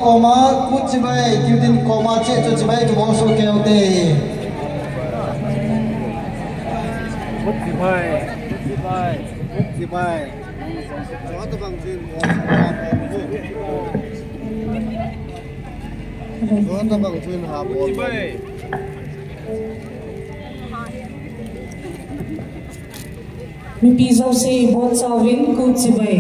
koma kucibai kiutin koma ce cucibai tu bongso keote kucibai Chó tôi bằng chuyên hà bộ Mi pisau se bot sawin ku cibai.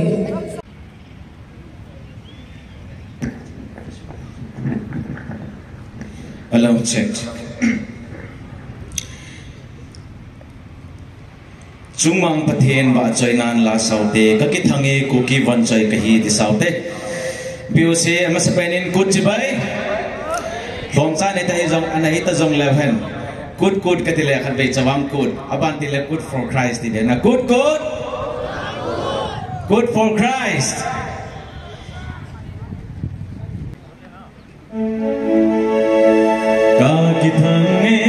Allow check. Chungmang pathen ba choinan la saute ka ki thange ku ki van choi ka hi di saute biose ama sapenin ku chibai longcha ne ta jong anai ta jong leven good ka tile khan be chawam good aban tile good for Christ di na good for Christ ka ki thange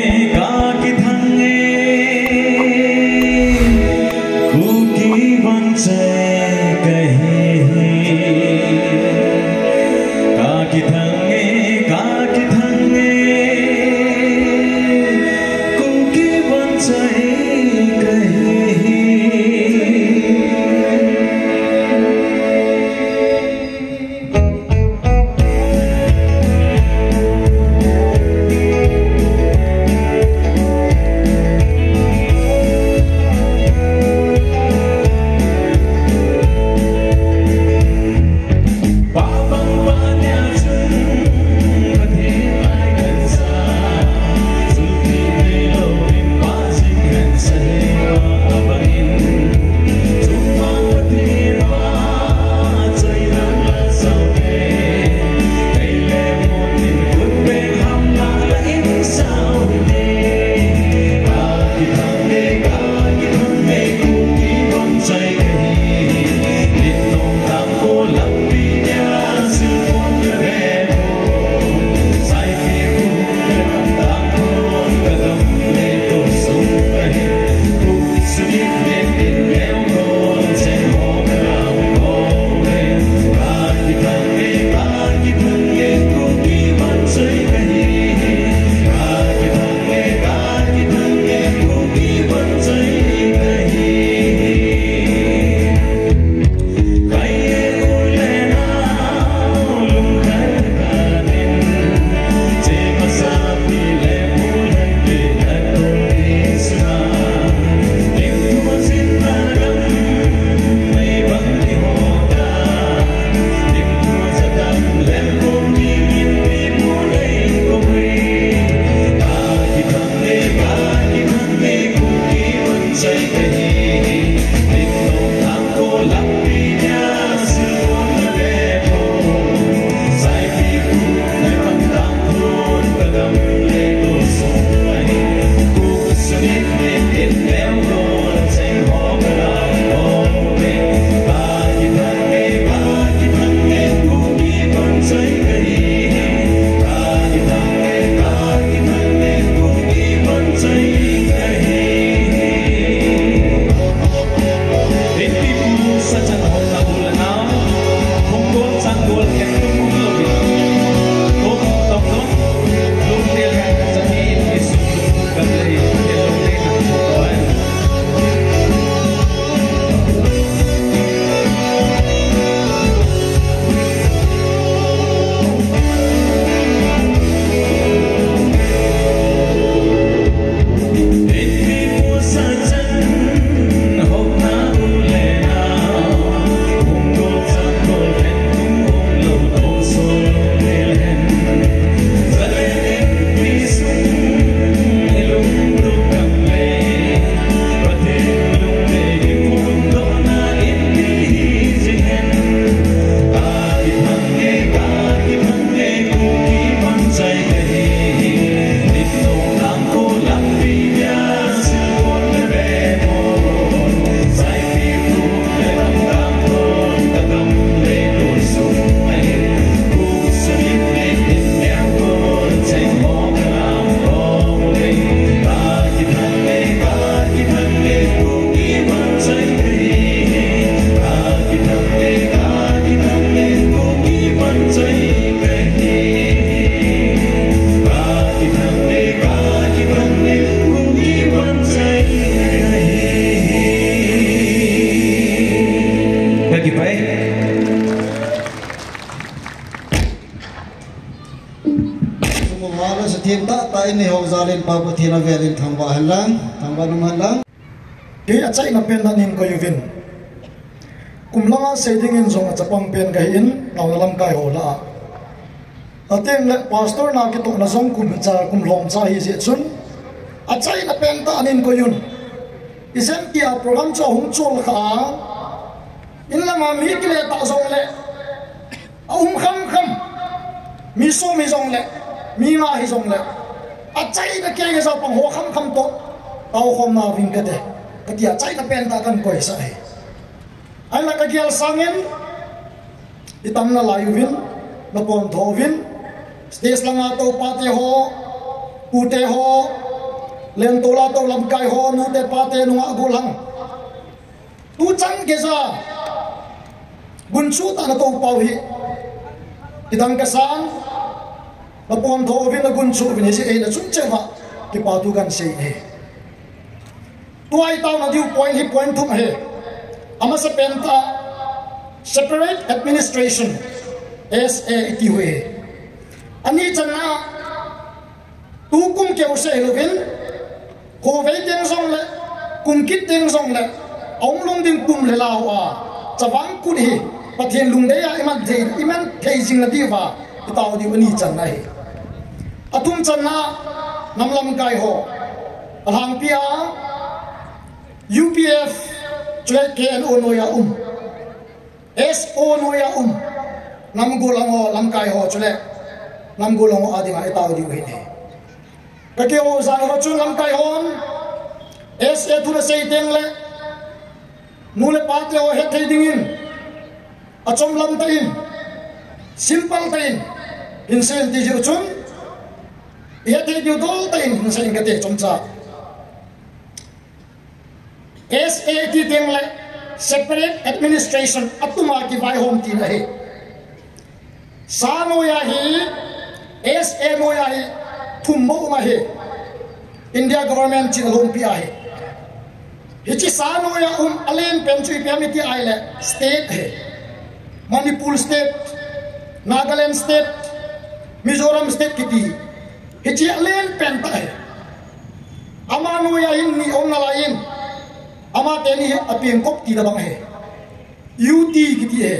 ba pathina velin thamba halang thamba num halang ke achai na pen nin ko yuvin kumlanga seding in zong achapang pen ga in nawalam kai hola ateng le pastor na ki to na zong kum cha kum lom cha hi je chun achai na pen ta anin ko yun isen tia program cha hung chol kha in lama mi ki le ta zong le kham kham mi so mi zong le mi ma hi zong le achai na ke ga pang ho kham kham to tao khom na ving ka de ka tia achai na pen ta kan koi sa ai la ka gial sangin itam na layu vin na pon tho vin stage langa to pate ho pute ho len tola to lam kai ho nu te pate nu agulang tu chang ge za bun chu ta na to pau hi idang ka sang na pon tho vin na gun chu vin si e na chun che wa ki pa tu gan se e tu ai tao na diu point hi point thum he ama sa penta separate administration SATWA ani chana tu kum ke ose lovin ko ve teng song le kum kit teng song le ong long ding kum le lawa chawang ku hi pathian lung de ya iman thei jing na diwa taw di ani chana hi atum chana namlam kai ho alang pia UPF chulai ken onoya SO noya namgulango lamkai ho chule namgulango adinga itaw di wi ne kake o zang ro chun lamkai hon SA tu sei teng le nule pate o he thei dingin achom lam tain simple tain insen ti jir chun he thei di dol tain insen ka te chomcha SAT teng le separate administration atuma ki vai hom ti nahi sa no ya hi SA no ya hi thummo ma hi India government chin hom pi ai hichi sa no ya alen penchui piamiti ai le state hai Manipur state Nagaland state Mizoram state kiti hichi alen penta hai ama no ya hin ni om na lain ama teni apim kop ti da bang hai UT kiti hai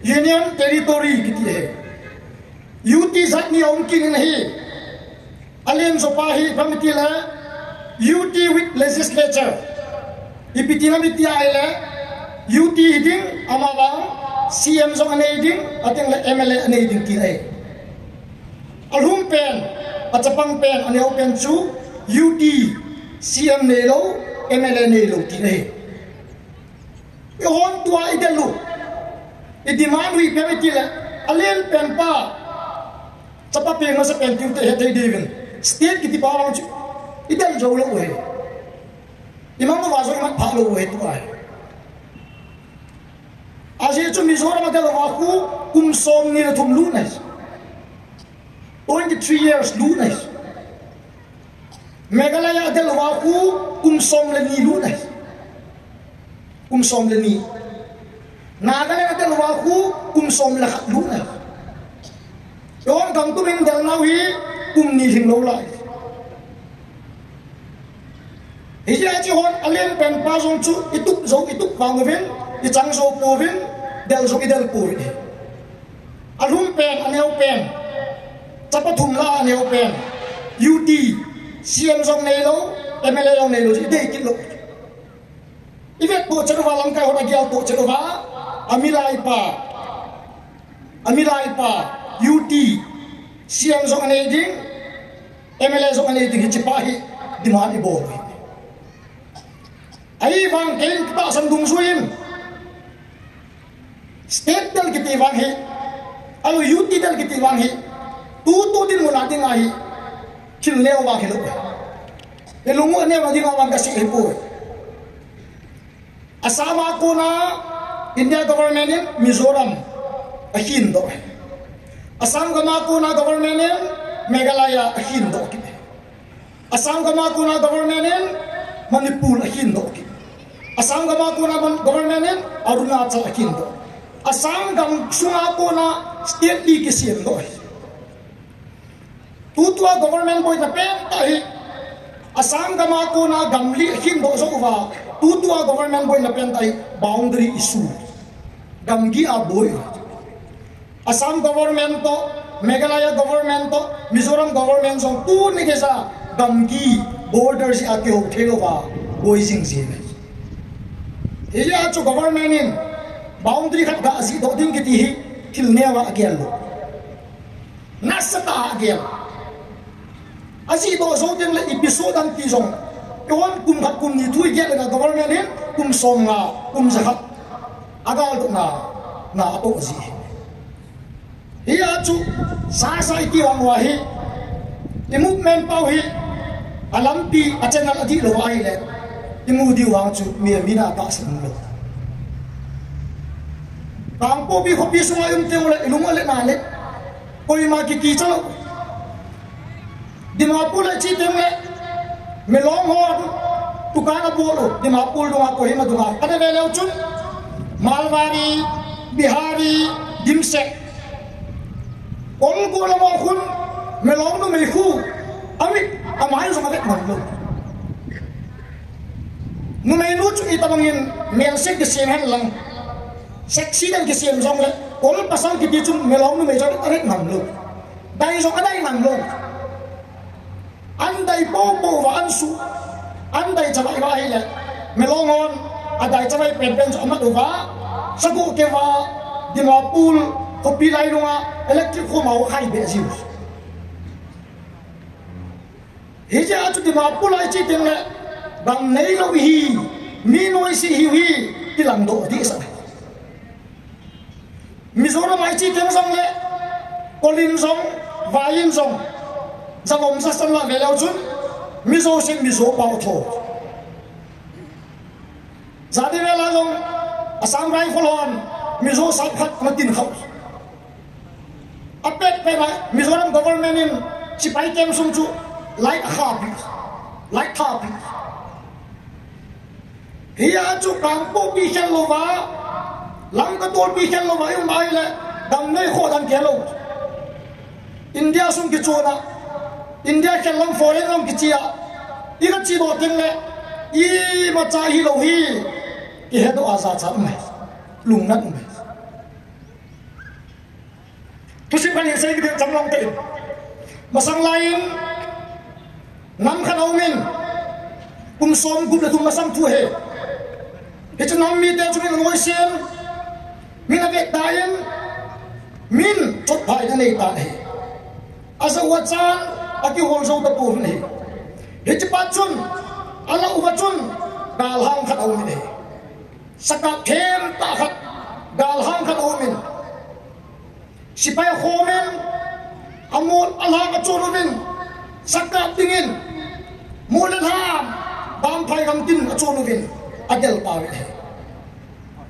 Union territory kiti hai UT zat ni om kin nahi alien sopahi pamiti la UT with legislature ipitina miti aile UT ding amawa CM zong ane ding ateng la MLA ane ding kinai alhum pen achapang pen ane open chu UT CM nelo MLA nelo kinai yon tua idelu idiman wi pemiti la alien pen pa chapa pe ma sa pen tu te he devin state ki ti pa lang chu idel jo lo we imam ma wazo ma phalo we tu ai aje chu Mizoram ma delo wa ku kum som ni thum lu nai 23 years lu nai Meghalaya delo wa ku kum som le ni lu nai kum som le ni Nagaland delo wa ku kum som le khat lu nai yon gang tu ming del nau hi kum ni hing lo lai hija chi hon alien pen pa zong chu ituk wang ven I chang zo po ven del zo idel po ni alum pen aneu pen chapathum la aneu pen UT CM zong nei lo MLA zong nei lo ji dei kit lo ivet po chawa lam kai hona gyal po chawa amilai pa UT CM zong anei ding MLA zong anei ding chi pa hi diman I bo ai wang ken ta san dung suin state dal kiti wang hi alu UT dal kiti wang hi tu din mo nating ai chil leo wa khelo e lungu ne ma dinga wang ka si po asama ko na India government in Mizoram ahin do Assam ka ma ko na government in Meghalaya ahin do Assam ka ma ko na government in Manipur ahin do Assam ka ma ko na government in Arunachal ahin do Assam gam sunga ko na state league siem do tutua government boy na pen tahi asam gama ko na gamli hin do so wa tutua government boy na pentai boundary issue gamgi aboy asam government to Meghalaya government to Mizoram government song tu ni kesa gamgi border si ati hotel wa boising si iya chu government in boundary khat ga si do ding kiti hi kilne wa agel nasata agel asi do so ding le episode an ti song yon kum khat kum ni thui ge la government in kum som nga kum zahat agal to na apo si iya chu sa iti wang wahi the movement pau hi alampi achenal adi lo ai le imudi wang chu mi mina ta sin lo tang po bi khopi sunga yum te le ilung le na le koi ma ki chalo dimapul chi tem le melong ho tukana bolo dimapul do ko hi ma dunga ane le le chun malwari bihari dimse ol ko la mo khun melong no me khu ami amai so ma ke man lo nu me nu chu itamangin mel se ke sem han lang seksi dan ke sem jong le ol pasang ki ti chu melong no me ja arek man lo dai so adai man lo andai bo wa ansu andai chabai wa ile melong on adai chabai pen so amat wa sagu ke wa dimapul kopi lai lunga electric ko mau khai be ziu hija atu dimapul ai chi ting le bang nei lo hi mi noi si hi tilang do di sa Mizoram ai chi ting song le kolin song vain song zalom sa san la velau chun mizo sin mizo pau tho zadi vela long asam rifle on mizo sap khat matin khau apet pe Mizoram government in sipai kem sum chu like happy hiya chu kampo bi khelova lam ka tor bi khelova yum mai le dam nei kho dan kelo India sum ki chona India khelam foreign ram ki chia ira chi do ting le I ma cha hi lo hi ki he do asa cha mai lung nat mai tu si ban sai ki jam long te masang lain nam khan aumin kum som kum la tum masam tu he he nam mi te chu min ngoi sem min ave dayen min chot bhai na nei ta he asa wa chan aki hol so ta pu ne he chi pa chun ala u chun dal hang khat aumin he saka them ta khat dal hang khat aumin sipai khomen amol ala ka churumin saka tingin mulan ham bam phai gam tin churumin adel pawe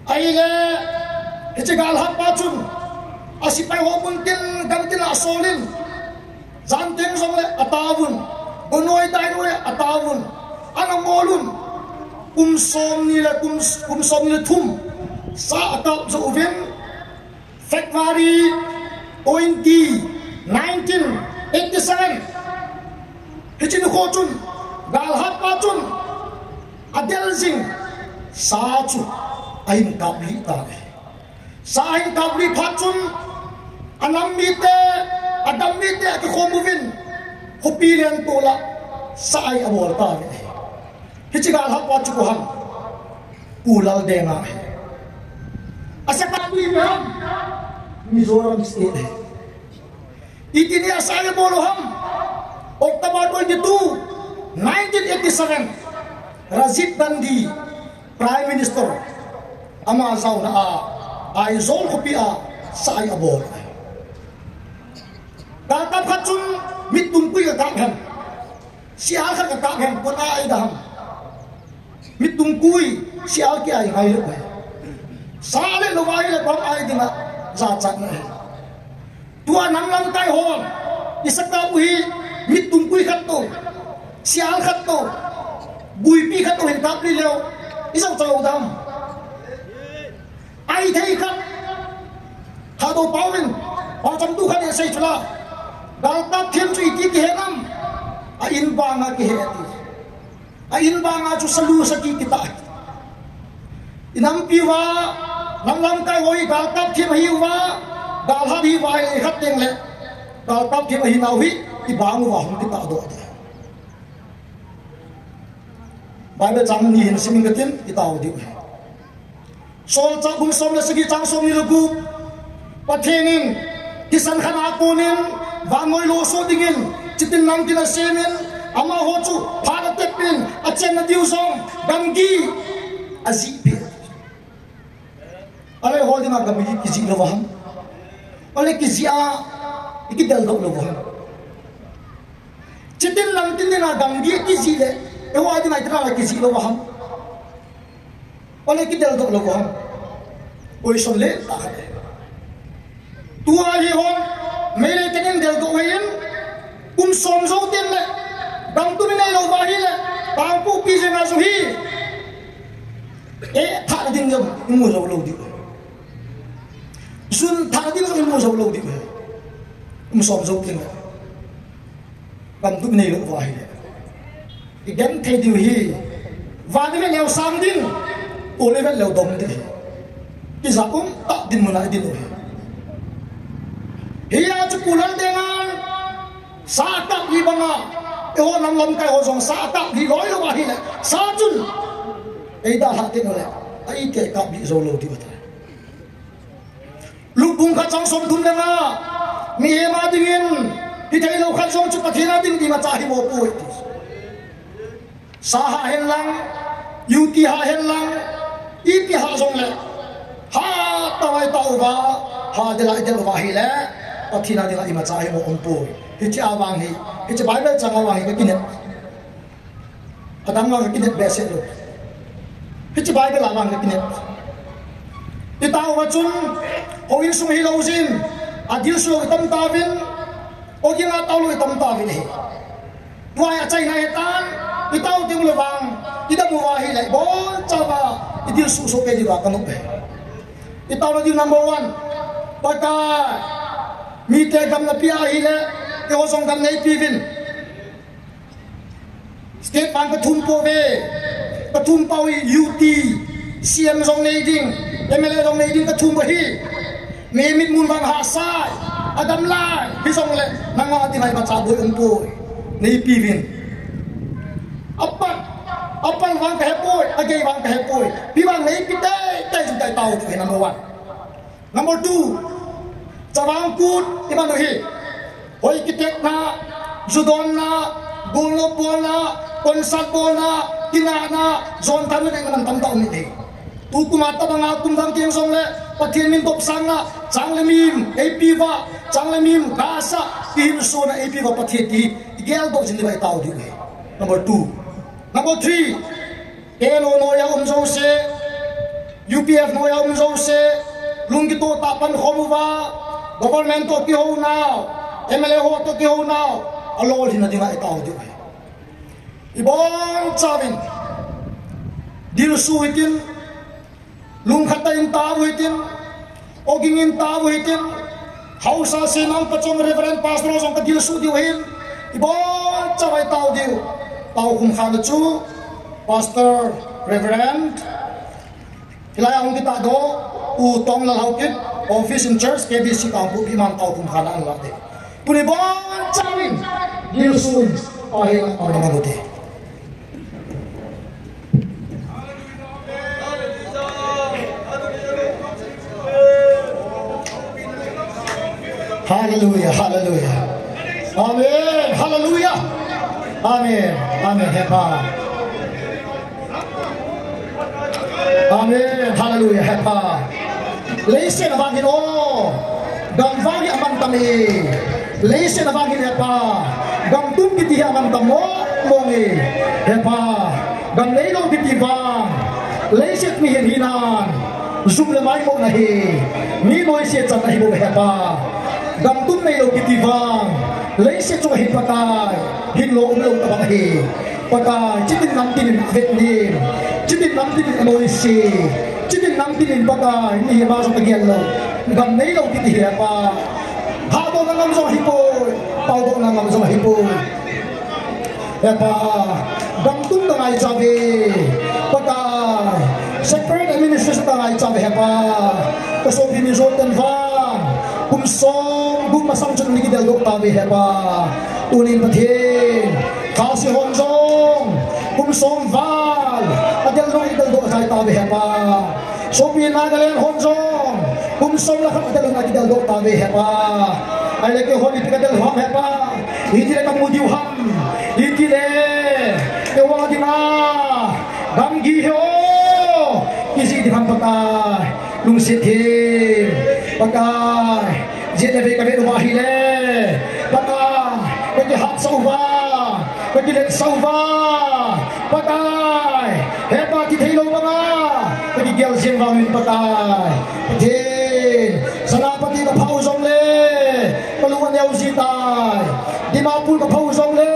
aile echigal ha pachun asipai homun tin gam tin asolin zanten zongle atawun gonoi dai no atawun anamolun kumsom ni la kumsom ni thum sa atap zo uvin February 1987 hichin ko chun galhat pa chun adel sing sa chu ain kabli ta sa ain kabli pha chun anam mi te adam mi te ki khomuvin hopi len tola sa ai abol ta hichi galhat pa chu ko han ulal denga asa kabli me Mizoram state itini asaya bolo ham October 22 1987 Rajiv Gandhi Prime Minister ama zaw na ay zol kopia sa ay abol datap khatun mitungkuy ka kakhan siya ka kakhan ko na ay daham mitungkuy siya ki ay haylo sale luwai le bang ay dinga za na tua nang lang tay hon isaka buhi mitungkuy khatto sial khatto buipi khatto hin tapli leo isang chalo dam ai thei khat hado pawin pa cham tu khat sei chula dal ta thim chu iti ki henam a in ba nga ki he ti ain ba nga chu salu saki kita inam piwa lam kai hoi gal tap thi hi wa gal ha hi wa e khat teng le gal tap thi hi nau hi i bang wa hum kita do de Bible chang ni hin siming gatin itaw di sol cha bum som le sagi chang som ni lugu pathenin kisan khana kunin wangoi lo so dingin chitin nang kina semin ama hochu phana tepin achen na diu song damgi azipi ale holding a gami kisi lo waham ale kisi a ikidal do lo waham chitin nang tin na damgi kisi le e wa di na tra kisi lo waham ale ikidal do lo waham oi son le ta tua hi hon mere tenin del do wen som zo tin le dang tu nei lo wa hi le bang pu pi je na zo hi e tha din jo mu zo lo di sun tha din zo mu zo lo di som zo tin le dang tu nei lo wa hi le igen the di hi wa ni le leo sam din o le leo dom di ki za ta din mu na din lo hiya chu kulal dengan sa tak hi banga e ho nam lam kai ho song sa tak hi loi lo wa hi le sa chun e da ha tin le ai ke ka bi zo lo di bata lu bung kha chang som thum le na mi he ma dingin hi thai lo khan song chu pathina ding di ma cha hi mo pu sa ha hen lang yu ti ha hen lang i ti ha song le ha ta wai ta wa ha de la de wa hi le pathina ding i ma cha hi mo om pu hichi awang hi hichi Bible chang awang hi ka kinet adang nga kinet bese lo hichi Bible awang ka kinet itaw wa chun hoin sum hi lo sin adil su itam tawin o gi nga taw lo itam tawin hi wa ya chai na hetan itaw ding lo wang ida mo wa hi lai bon chawa idil su so pe di wa kanuk pe itaw lo di number 1 paka mi te gam na pia hi le ke ho song dam nei pivin state bank thum po ve pathum pawi UT CM song nei ding MLA song nei ding pathum ba hi me mit mun wang ha sai adam lai hi song le nanga ti mai ba cha boi ong po nei pivin apan wang ka hepoi agei wang ka hepoi pi wang nei pi tai jung tai tau tu number 1 number 2 chawang kut iman hi hoi kitek na judon na gulo bona konsat bona kina na zon tamu dengan tam tam ni tu kumata banga kumdang tiang song le pathin min top sanga changle mim ap wa changle mim gasa tin so na ap wa patheti gel do jin bai tau di number 2 number 3 eno no ya umzo se UPF no ya umzo se lungi to tapan khomuwa government to ki ho now MLA ho to ki ho now alol hin dinga itaw di ibon chavin dil suitin lung khatain ta witin ogingin ta witin hausa sinang pachong reverend pastor song ka dil su di hin ibon chavai taw di taw kum khan chu pastor reverend hilayang kita do utong lalawkit office in church KBC kampu imam taw kum khan ang late punibon chavin dil su ahil ang mabuti. Hallelujah, hallelujah. Amen, hallelujah. Amen, amen, hepa. Amen, hallelujah, hepa. Listen abangin o. Gamvagi amang tami. Listen abangin hepa. Gamtum kiti amang tamo mongi. Hepa. Gamleilong kiti bang. Listen mi hinan. Zoom lemay mo nahi. Ni mo isi chat nahi mo hepa. Gamtum na ilaw kitivang Laisya chunga hipatay Hinlo umlaw tabanghi Patay Chitin namtinin vetnin Chitin namtinin amoisi Chitin namtinin patay Ni hibasong tagyalo Gam na ilaw kitihiyapa Habo na ngamsong hipoy Paubo na ngamsong hipoy hepa dang tum tangai chabe pakai separate administration tangai chabe hepa kaso binizoten van kumsong gum masang chun ligi dal dok tabe hepa unin pathin kasi honjong kumsong val adel dok dal dok sai tabe hepa sopi nagalen honjong kumsong la kadal lagi dal dok tabe hepa ai le ke honi pikadal ham hepa hijile kamudiu ham hijile ke wadina damgi ho kisi di pakai lung sitin pakai JTV kami rumah hile pakai bagi hak sauba bagi lek sauba pakai hebat kita hilo mga bagi gel sim bangun pakai din sanapati ka pausong le kaluan yaw sitai dimapul ka pausong le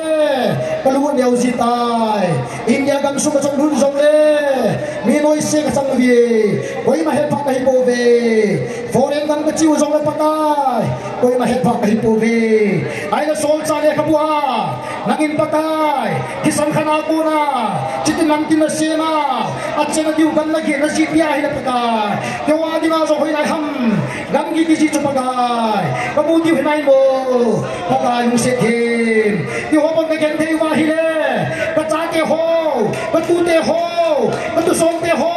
kaluan yaw sitai India gam sumasong dunsong le minoy se kasang vie koi mahepa ka hipove foreign gam ka chiu song le pakai koi mahepa ka hipove ay na sol sa le kapua nangin pakai kisan kana ko na chitinang tinasema at sina diugan lagi na sipya hina pakai yawa di ma so hoy na ham gam gi gi chu pakai kamuti hinay mo pakai mu setin yo hopon ka gen thei wa hile ka cha ke ho ka tu te ho ka tu song te ho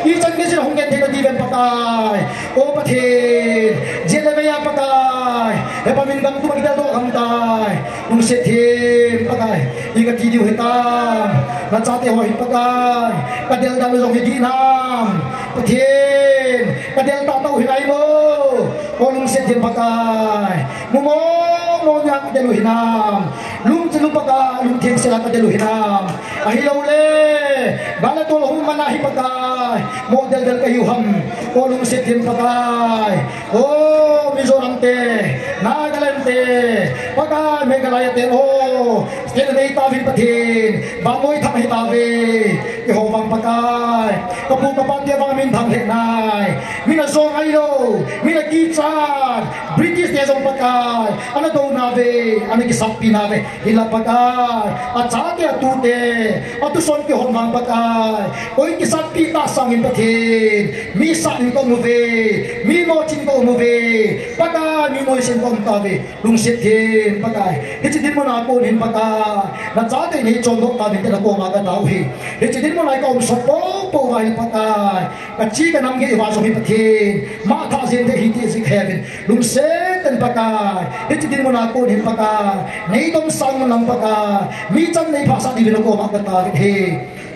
i chan ge hong gen thei ka di ben pakai o pathin jele me ya pakai e pamin gam tu ma do ham tai mu setin pakai i ka ti diu hitam na cha te ho hi pakai ka del dal zo gi nam pathin ka del ta tau hinai mo kolung setin pakai mumo mo nya ka delu hinam lum chelu pakai lum theng sela ka delu hinam ahilaw le bala tol hum manahi pakai model del kayuham kolung setin pakai oh mizoram te nagaland te pakai megalaya te oh stela dei tavin pathin bangoy thamai tabe ihomang pakai kapu kapatya bang min thang henai mina song ayo mina kichan British dia song pakai ana do nabe ana ki sakpi nabe hila pakai achate atute atu son ki homang pakai koi ki sakpi ta sangin pathin mi sang ko muve mi mo chin ko muve pakai mi mo sin ko tabe lung sethin pakai hichidin mo na ko hin pakai na chate ni chondok ta din ko ma ka tau hi hichidin mo na ko sopo po vai pakai ka chi ka nam ge wa so hi pathin ma tha sin de hi ti si heaven lung setan pakai hichidin mo na ko hin pakai nei dom sang mo lang pakai mi chan nei phasa di ko ma ka ta hi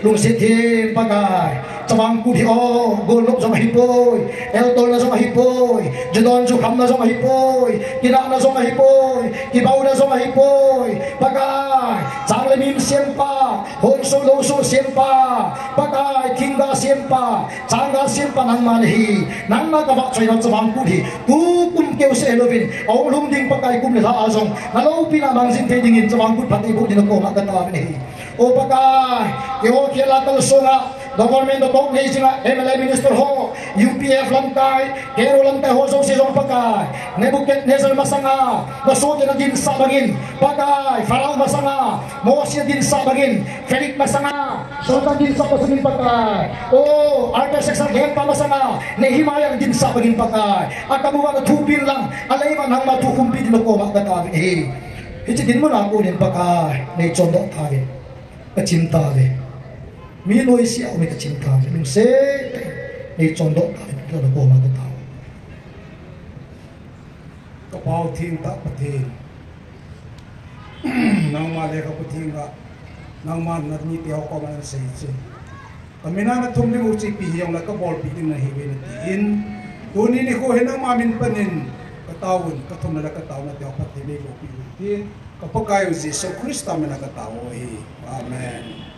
lung sethin pakai chawang ku thi o golok so mahipoi eltol na so mahipoi jodon so kham na so mahipoi kina na so mahipoi kibau na so mahipoi pakai changle mim sempa hon so lo so sempa pakai kinga sempa changa sempa nang manhi nang ma ka ba choi na chawang ku thi tu kum keu se lovin au lum ding pakai kum le la azong na lo pina mang sin te ding in chawang ku phati bu din ko ma ka ta ni o pakai keo khela kal songa government of Tok Nei singa MLA minister ho UPF lantai kero lantai ho so sisong pakai Nebuchadnezzar masanga baso din din sa bangin pakai Farao masanga Moses din sa bangin Felix masanga Sultan din sa pasangin pakai oh Artaxerxes gen pa masanga Nehemiah din sa bangin pakai akabuwa na tubin lang alay man hang matukumpi din ko makatawin hichi din mo na ko din pakai nei chondo tawin kacinta de minoi sia umi kacinta de lung se nei chondo tawin ko na ko makataw kapau thing ta pathin nang ma le ka pathin ga nang man na ni ti ko man se se kamina na thum ni uchi pi yong la ka bol pi na hi ben in tuni ni ko henang ma min panin katawon ka thum na ka taw na ti pathin ni ko pi tin kapakai Jesus Christ na ka taw hi amen.